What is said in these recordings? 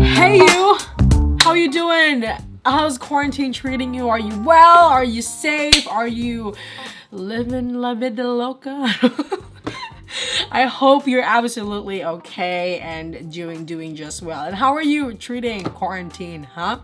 Hey you! How you doing? How's quarantine treating you? Are you well? Are you safe? Are you living la vida loca? I hope you're absolutely okay and doing just well. And how are you treating quarantine, huh?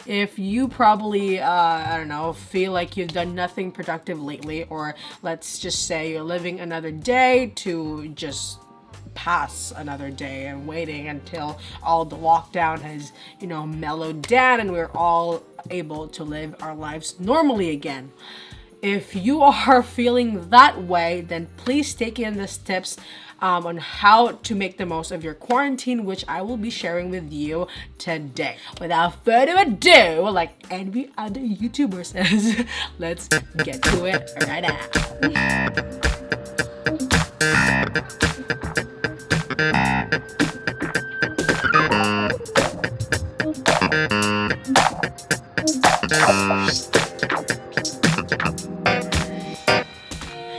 If you probably, I don't know, feel like you've done nothing productive lately, or let's just say you're living another day to just pass another day and waiting until all the lockdown has, mellowed down and we're all able to live our lives normally again. If you are feeling that way, then please take in these tips on how to make the most of your quarantine, which I will be sharing with you today. Without further ado, like every other YouTuber says, let's get to it right now.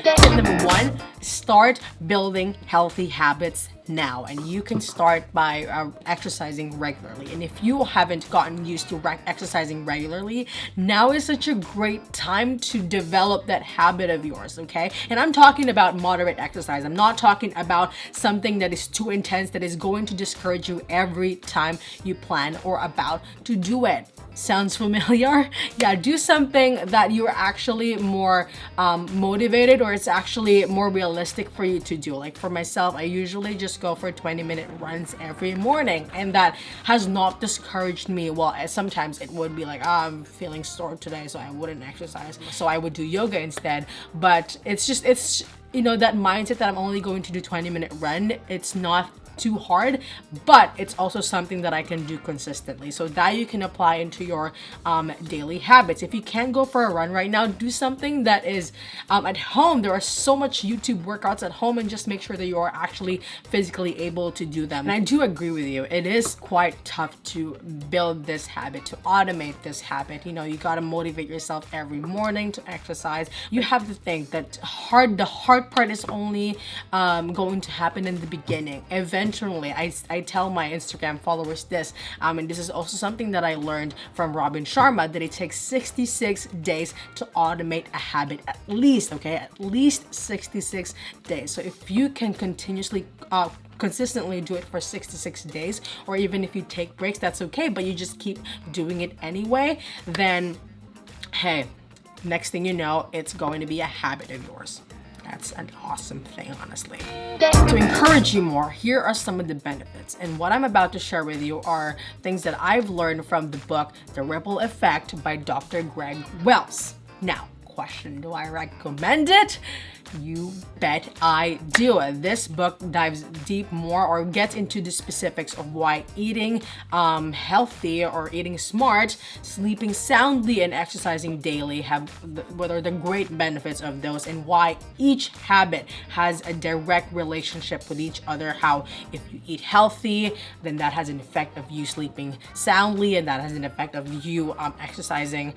Tip number one, start building healthy habits now. And you can start by exercising regularly. And if you haven't gotten used to exercising regularly, now is such a great time to develop that habit of yours, okay? And I'm talking about moderate exercise. I'm not talking about something that is too intense that is going to discourage you every time you plan or about to do it. Sounds familiar? Yeah, do something that you're actually more motivated, or it's actually more realistic for you to do. Like for myself, I usually just go for 20-minute runs every morning, and that has not discouraged me. Well, sometimes it would be like, I'm feeling sore today, so I wouldn't exercise. So I would do yoga instead. But it's that mindset that I'm only going to do 20-minute run. It's not too hard, but it's also something that I can do consistently, so that you can apply into your daily habits. If you can't go for a run right now, do something that is at home. There are so much YouTube workouts at home, and just make sure that you are actually physically able to do them. And I do agree with you, it is quite tough to build this habit, to automate this habit. You got to motivate yourself every morning to exercise. You have to think that the hard part is only going to happen in the beginning. Eventually, I tell my Instagram followers this, and this is also something that I learned from Robin Sharma, that it takes 66 days to automate a habit, at least 66 days. So if you can consistently do it for 66 days, or even if you take breaks, that's okay, but you just keep doing it anyway, then hey, next thing you know, it's going to be a habit of yours. That's an awesome thing, honestly. To encourage you more, here are some of the benefits. And what I'm about to share with you are things that I've learned from the book, The Ripple Effect by Dr. Greg Wells. Now, question, do I recommend it? You bet I do. This book dives deep more, or gets into the specifics of why eating healthy or eating smart, sleeping soundly, and exercising daily what are the great benefits of those, and why each habit has a direct relationship with each other. How if you eat healthy, then that has an effect of you sleeping soundly, and that has an effect of you exercising,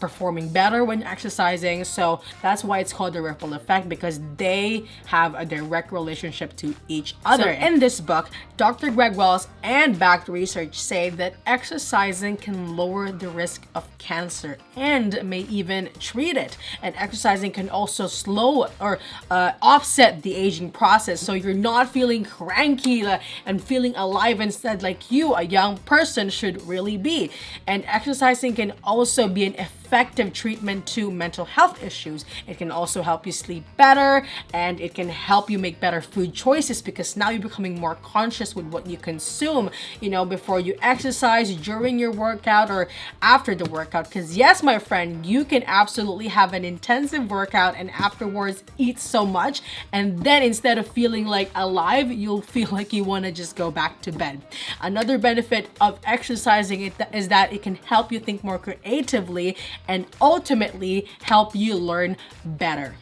performing better when exercising. So that's why it's called the ripple effect, because they have a direct relationship to each other. So in this book, Dr. Greg Wells and backed research say that exercising can lower the risk of cancer and may even treat it. And exercising can also slow or offset the aging process, so you're not feeling cranky and feeling alive instead, like you, a young person, should really be. And exercising can also be an effective treatment to mental health issues. It can also help you sleep better, and it can help you make better food choices, because now you're becoming more conscious with what you consume, before you exercise, during your workout, or after the workout. Because yes, my friend, you can absolutely have an intensive workout and afterwards eat so much, and then instead of feeling like alive, you'll feel like you want to just go back to bed. Another benefit of exercising is that it can help you think more creatively and ultimately help you learn better.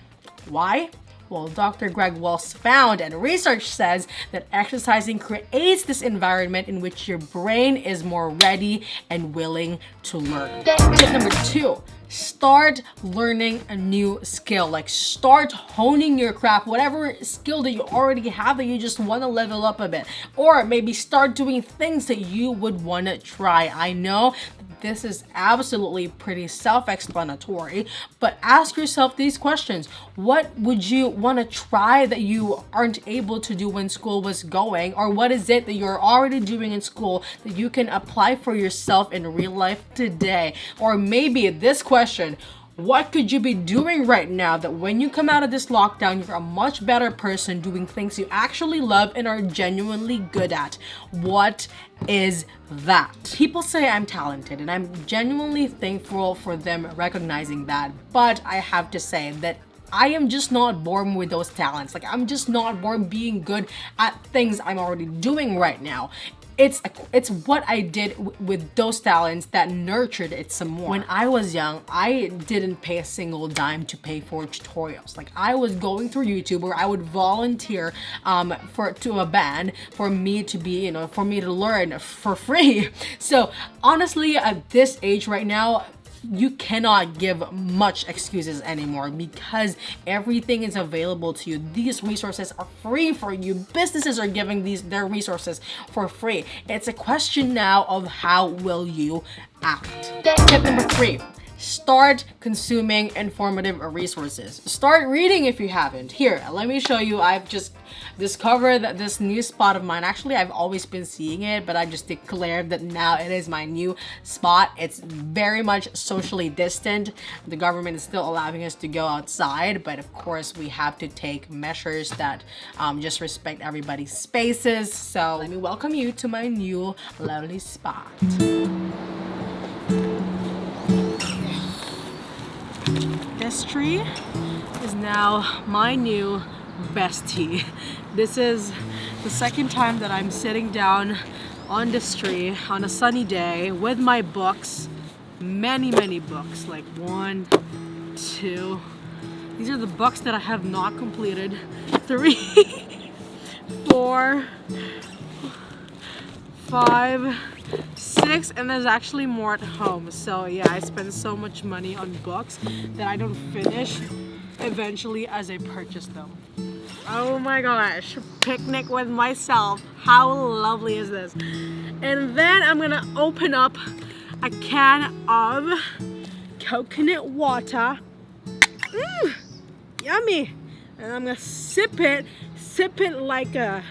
Why? Well, Dr. Greg Wells found, and research says that exercising creates this environment in which your brain is more ready and willing to learn. Tip number 2, start learning a new skill. Like, start honing your craft, whatever skill that you already have that you just want to level up a bit, or maybe start doing things that you would want to try. I know this is absolutely pretty self-explanatory, but ask yourself these questions. What would you want to try that you aren't able to do when school was going? Or what is it that you're already doing in school that you can apply for yourself in real life today? Or maybe this question: what could you be doing right now that when you come out of this lockdown, you're a much better person doing things you actually love and are genuinely good at? What is that? People say I'm talented, and I'm genuinely thankful for them recognizing that. But I have to say that I am just not born with those talents. Like, I'm just not born being good at things I'm already doing right now. It's what I did with those talents that nurtured it some more. When I was young, I didn't pay a single dime to pay for tutorials. Like, I was going through YouTube, or I would volunteer to a band for me to be, for me to learn for free. So honestly, at this age right now, you cannot give much excuses anymore because everything is available to you. These resources are free for you. Businesses are giving their resources for free. It's a question now of how will you act. Tip number 3. Start consuming informative resources. Start reading if you haven't. Here, let me show you. I've just discovered that this new spot of mine. Actually, I've always been seeing it, but I just declared that now it is my new spot. It's very much socially distant. The government is still allowing us to go outside, but of course we have to take measures that just respect everybody's spaces. So let me welcome you to my new lovely spot. This tree is now my new bestie. This is the second time that I'm sitting down on this tree on a sunny day with my books. Many books, like 1, 2. These are the books that I have not completed. 3, 4, 5, 6, and there's actually more at home. So yeah, I spend so much money on books that I don't finish eventually as I purchase them. Oh my gosh, picnic with myself. How lovely is this? And then I'm gonna open up a can of coconut water. Yummy. And I'm gonna sip it like a,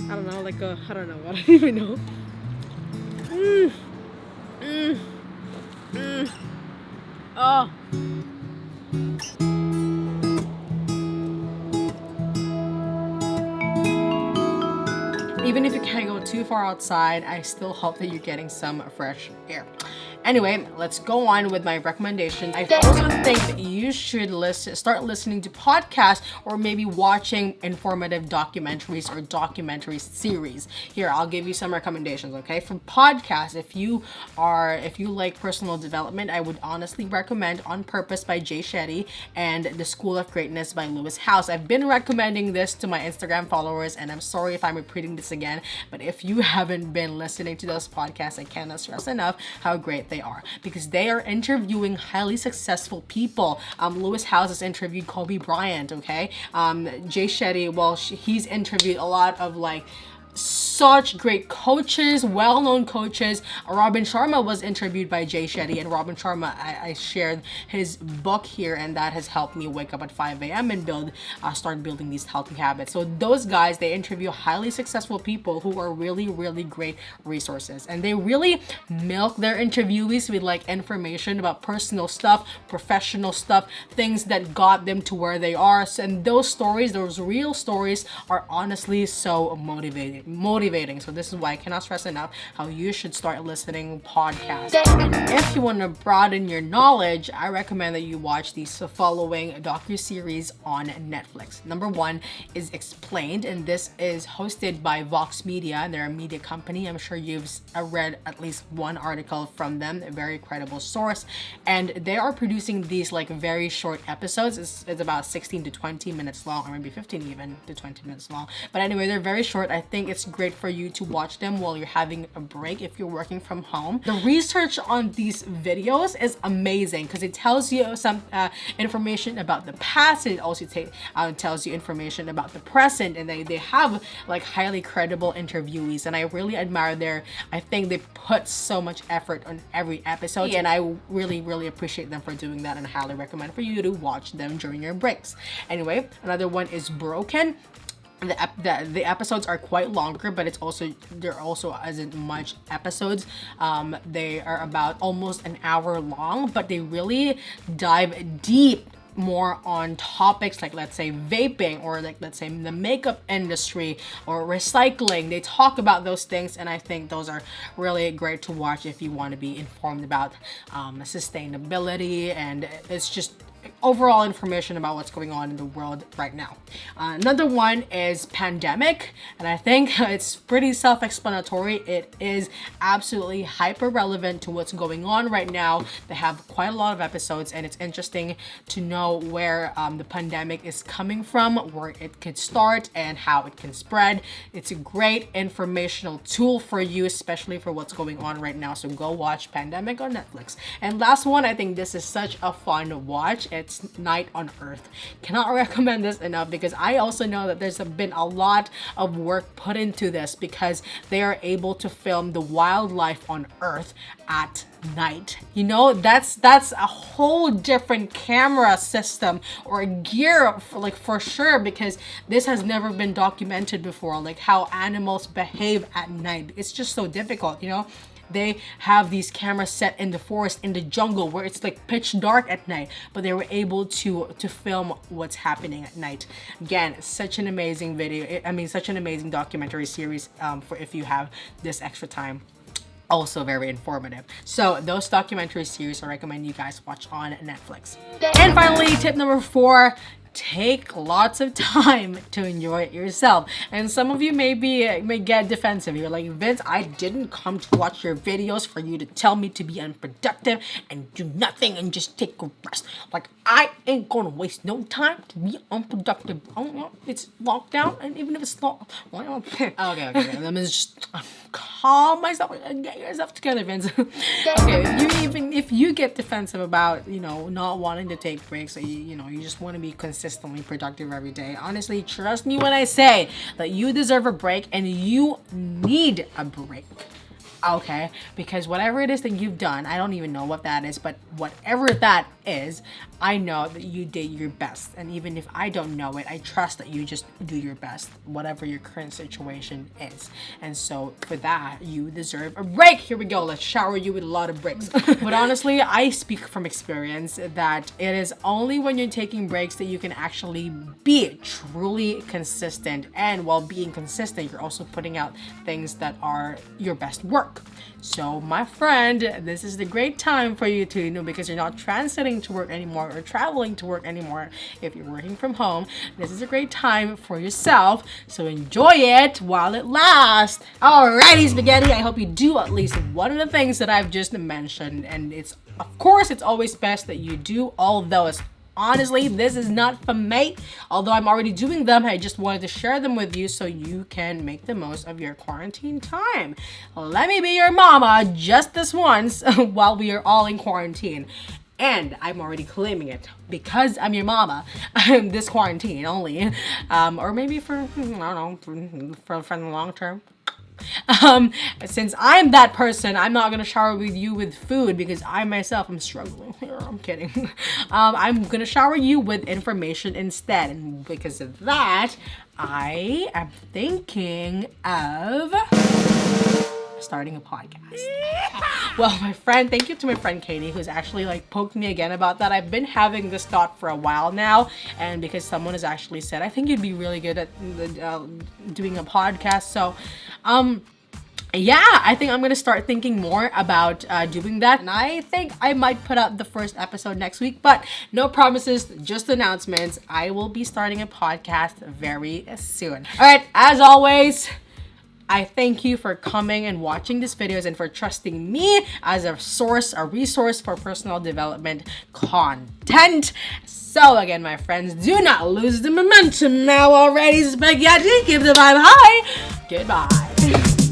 I don't know, I don't even know. Oh. Even if you can't go too far outside, I still hope that you're getting some fresh air. Anyway, let's go on with my recommendations. I also think that you should start listening to podcasts, or maybe watching informative documentaries or documentary series. Here, I'll give you some recommendations, okay? For podcasts, if you like personal development, I would honestly recommend On Purpose by Jay Shetty and The School of Greatness by Lewis Howes. I've been recommending this to my Instagram followers, and I'm sorry if I'm repeating this again, but if you haven't been listening to those podcasts, I cannot stress enough how great they are, because they are interviewing highly successful people. Lewis Howes has interviewed Kobe Bryant, okay? Jay Shetty, well, he's interviewed a lot of such great coaches, well-known coaches. Robin Sharma was interviewed by Jay Shetty, and Robin Sharma, I shared his book here, and that has helped me wake up at 5 a.m. and start building these healthy habits. So those guys, they interview highly successful people who are really great resources, and they really milk their interviewees with information about personal stuff, professional stuff, things that got them to where they are. And those stories, those real stories, are honestly so motivating. motivating. So this is why I cannot stress enough how you should start listening podcasts. And if you want to broaden your knowledge, I recommend that you watch these following docuseries on Netflix. Number one is Explained, and this is hosted by Vox Media, and they're a media company. I'm sure you've read at least one article from them, a very credible source, and they are producing these like very short episodes. It's about 16 to 20 minutes long, or maybe 15 even to 20 minutes long. But anyway, they're very short. I think it's great for you to watch them while you're having a break if you're working from home. The research on these videos is amazing because it tells you some information about the past. It also tells you information about the present, and they have like highly credible interviewees, and I really admire I think they put so much effort on every episode, and I really appreciate them for doing that, and I highly recommend for you to watch them during your breaks. Anyway, another one is Broken. The episodes are quite longer, but there also isn't much episodes. They are about almost an hour long, but they really dive deep more on topics like, let's say, vaping, or like, let's say, the makeup industry or recycling. They talk about those things, and I think those are really great to watch if you want to be informed about sustainability, and it's just overall information about what's going on in the world right now. Another one is Pandemic, and I think it's pretty self-explanatory. It is absolutely hyper relevant to what's going on right now. They have quite a lot of episodes, and it's interesting to know where the pandemic is coming from, where it could start, and how it can spread. It's a great informational tool for you, especially for what's going on right now. So go watch Pandemic on Netflix. And last one, I think this is such a fun watch. It's Night on Earth. Cannot recommend this enough, because I also know that there's been a lot of work put into this, because they are able to film the wildlife on Earth at night. You know, that's a whole different camera system or gear for sure, because this has never been documented before, like how animals behave at night. It's just so difficult, you know. They have these cameras set in the forest, in the jungle, where it's like pitch dark at night, but they were able to film what's happening at night. Again, such an amazing video. I mean, such an amazing documentary series for if you have this extra time. Also very informative. So those documentary series I recommend you guys watch on Netflix. And finally, tip number 4, take lots of time to enjoy it yourself. And some of you may get defensive. You're like, Vince, I didn't come to watch your videos for you to tell me to be unproductive and do nothing and just take a rest. Like, I ain't gonna waste no time to be unproductive. Oh, it's lockdown, and even if it's not, okay. Let me just calm myself. Get yourself together, Vince. Okay, if you get defensive about, you know, not wanting to take breaks, you just want to be consistently productive every day. Honestly, trust me when I say that you deserve a break and you need a break. Okay, because whatever it is that you've done, I don't even know what that is, but whatever that is, I know that you did your best. And even if I don't know it, I trust that you just do your best, whatever your current situation is. And so for that, you deserve a break. Here we go. Let's shower you with a lot of breaks. But honestly, I speak from experience that it is only when you're taking breaks that you can actually be truly consistent. And while being consistent, you're also putting out things that are your best work. So my friend, this is the great time for you to, you know, because you're not transiting to work anymore or traveling to work anymore. If you're working from home, this is a great time for yourself. So enjoy it while it lasts. Alrighty, spaghetti. I hope you do at least one of the things that I've just mentioned. And it's, of course, it's always best that you do all of those. Honestly, this is not for me. Although I'm already doing them, I just wanted to share them with you so you can make the most of your quarantine time. Let me be your mama just this once while we are all in quarantine. And I'm already claiming it because I'm your mama. This quarantine only. Or maybe for, I don't know, for the long term. Since I'm that person, I'm not gonna shower with you with food because I myself am struggling here. I'm kidding. I'm gonna shower you with information instead, and because of that, I am thinking of starting a podcast. Well, my friend, thank you to my friend Katie, who's actually like poked me again about that. I've been having this thought for a while now, and because someone has actually said, I think you'd be really good at doing a podcast. So, yeah, I think I'm gonna start thinking more about doing that, and I think I might put out the first episode next week, but no promises, just announcements. I will be starting a podcast very soon. All right, as always, I thank you for coming and watching these videos and for trusting me as a resource for personal development content. So again, my friends, do not lose the momentum now already. Spaghetti, keep the vibe high. Goodbye.